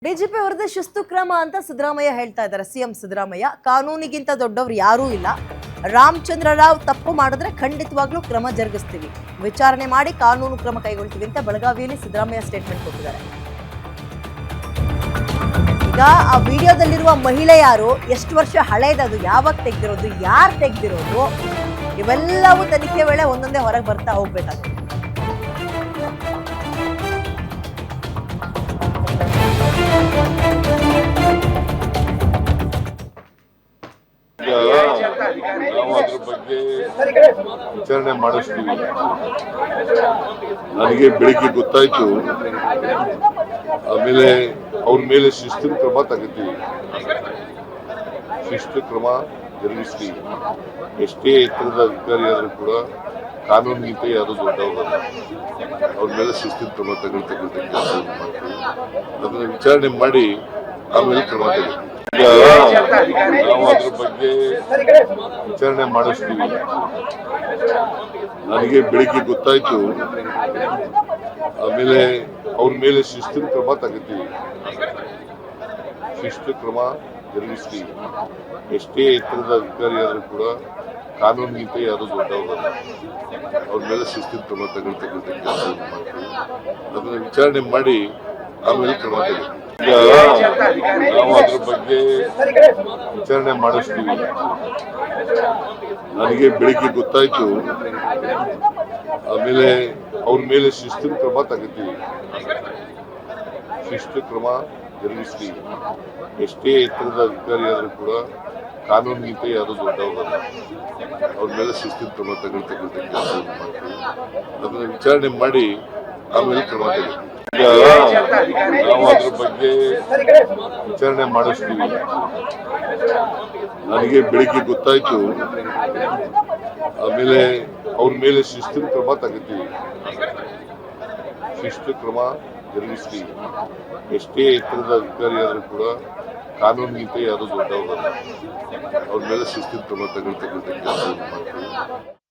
DGP ವಿರುದ್ಧ ಶಿಸ್ತು ಕ್ರಮ ಅಂತ ಸಿದ್ದರಾಮಯ್ಯ ಹೇಳ್ತಾ ಇದ್ದಾರೆ. ಸಿಎಂ ಸಿದ್ದರಾಮಯ್ಯ ಕಾನೂನಿಗಿಂತ ದೊಡ್ಡವರು ಯಾರೂ ಇಲ್ಲ. ರಾಮಚಂದ್ರ ರಾವ್ ತಪ್ಪು ಮಾಡಿದ್ರೆ ಖಂಡಿತವಾಗ್ಲೂ ಕ್ರಮ ಜರುಗಿಸ್ತೀವಿ, ವಿಚಾರಣೆ ಮಾಡಿ ಕಾನೂನು ಕ್ರಮ ಕೈಗೊಳ್ತೀವಿ ಅಂತ ಬೆಳಗಾವಿಯಲ್ಲಿ ಸಿದ್ದರಾಮಯ್ಯ ಸ್ಟೇಟ್ಮೆಂಟ್ ಕೊಟ್ಟಿದ್ದಾರೆ. ಈಗ ಆ ವಿಡಿಯೋದಲ್ಲಿರುವ ಮಹಿಳೆ ಯಾರು, ಎಷ್ಟು ವರ್ಷ ಹಳೇದದು, ಯಾವಾಗ ತೆಗ್ದಿರೋದು, ಯಾರು ತೆಗ್ದಿರೋದು, ಇವೆಲ್ಲವೂ ತನಿಖೆ ವೇಳೆ ಒಂದೊಂದೇ ಹೊರಗೆ ಬರ್ತಾ ಹೋಗ್ಬೇಕಾಗುತ್ತೆ. ನಾವು ಅದ್ರ ಬಗ್ಗೆ ವಿಚಾರಣೆ ಮಾಡಿಸ್ತೀವಿ. ನನಗೆ ಬೆಳಿಗ್ಗೆ ಗೊತ್ತಾಯ್ತು, ಆಮೇಲೆ ಅವ್ರ ಮೇಲೆ ಶಿಸ್ತಿನ ಕ್ರಮ ತಗೋತೀವಿ, ಶಿಸ್ತು ಕ್ರಮ ಜರುಗಿಸ್ತೀವಿ. ಎಷ್ಟೇ ಎತ್ತರದ ಅಧಿಕಾರಿ ಆದ್ರೂ ಕೂಡ ಕಾನೂನಿಗಿಂತ ಯಾರು ದೊಡ್ಡವರಲ್ಲ. ಅವ್ರ ಮೇಲೆ ಶಿಸ್ತಿನ ಕ್ರಮ ತಗೊಳ್ತಕ್ಕಂಥ ಕೆಲಸ ಮಾಡ್ತೀವಿ. ಅದನ್ನ ವಿಚಾರಣೆ ಮಾಡಿ ಆಮೇಲೆ ಕ್ರಮ ತಗೋತೀವಿ. ನಾವು ಅದ್ರ ಬಗ್ಗೆ ವಿಚಾರಣೆ ಮಾಡಿಸ್ತೀವಿ. ನನಗೆ ಬೆಳಿಗ್ಗೆ ಗೊತ್ತಾಯ್ತು, ಆಮೇಲೆ ಅವ್ರ ಮೇಲೆ ಶಿಸ್ತಿನ ಕ್ರಮ ತಗೋತೀವಿ, ಶಿಸ್ತು ಕ್ರಮ ಜರುಗಿಸ್ತೀವಿ. ಎಷ್ಟೇ ಎತ್ತರದ ಅಧಿಕಾರಿ ಆದ್ರೂ ಕೂಡ ಕಾನೂನಿಗಿಂತ ಯಾರು ದೊಡ್ಡವರಲ್ಲ. ಅವ್ರ ಮೇಲೆ ಶಿಸ್ತಿನ ಕ್ರಮ ತಗೊಳ್ತಕ್ಕಂಥ ಕೆಲಸ ಮಾಡ್ತೀವಿ. ಅದನ್ನ ವಿಚಾರಣೆ ಮಾಡಿ ಆಮೇಲೆ ಕ್ರಮ ತಗೋತೀವಿ. ನಾವು ಅದ್ರ ಬಗ್ಗೆ ವಿಚಾರಣೆ ಮಾಡಿಸ್ತೀವಿ. ನನಗೆ ಬೆಳಿಗ್ಗೆ ಗೊತ್ತಾಯ್ತು, ಆಮೇಲೆ ಅವ್ರ ಮೇಲೆ ಶಿಸ್ತಿನ ಕ್ರಮ ತಗೋತೀವಿ, ಶಿಸ್ತು ಕ್ರಮ ಜರುಗಿಸ್ತೀವಿ. ಎಷ್ಟೇ ಎತ್ತರದ ಅಧಿಕಾರಿ ಆದ್ರೂ ಕೂಡ ಕಾನೂನಿಗಿಂತ ಯಾರು ದೊಡ್ಡವರಲ್ಲ. ಅವ್ರ ಮೇಲೆ ಶಿಸ್ತಿನ ಕ್ರಮ ತಗೊಳ್ತಕ್ಕಂಥ ಕೆಲಸ ಮಾಡ್ತೀವಿ. ಅದನ್ನ ವಿಚಾರಣೆ ಮಾಡಿ ಆಮೇಲೆ ಕ್ರಮ ತಗೋತೀವಿ. ನಾವು ಅದ್ರ ಬಗ್ಗೆ ವಿಚಾರಣೆ ಮಾಡಿಸ್ತೀವಿ. ನನಗೆ ಬೆಳಿಗ್ಗೆ ಗೊತ್ತಾಯ್ತು, ಆಮೇಲೆ ಅವ್ರ ಮೇಲೆ ಶಿಸ್ತಿನ ಕ್ರಮ ತಗೋತೀವಿ, ಶಿಸ್ತು ಕ್ರಮ ಜರುಗಿಸ್ತೀವಿ. ಎಷ್ಟೇ ಎತ್ತರದ ಅಧಿಕಾರಿ ಆದ್ರೂ ಕೂಡ ಕಾನೂನಿಗಿಂತ ಯಾರು ದೊಡ್ಡವರಲ್ಲ. ಅವ್ರ ಮೇಲೆ ಶಿಸ್ತಿನ ಕ್ರಮ ತಗೊಳ್ತಕ್ಕಂಥ ಕೆಲಸ ಮಾಡ್ತೀವಿ.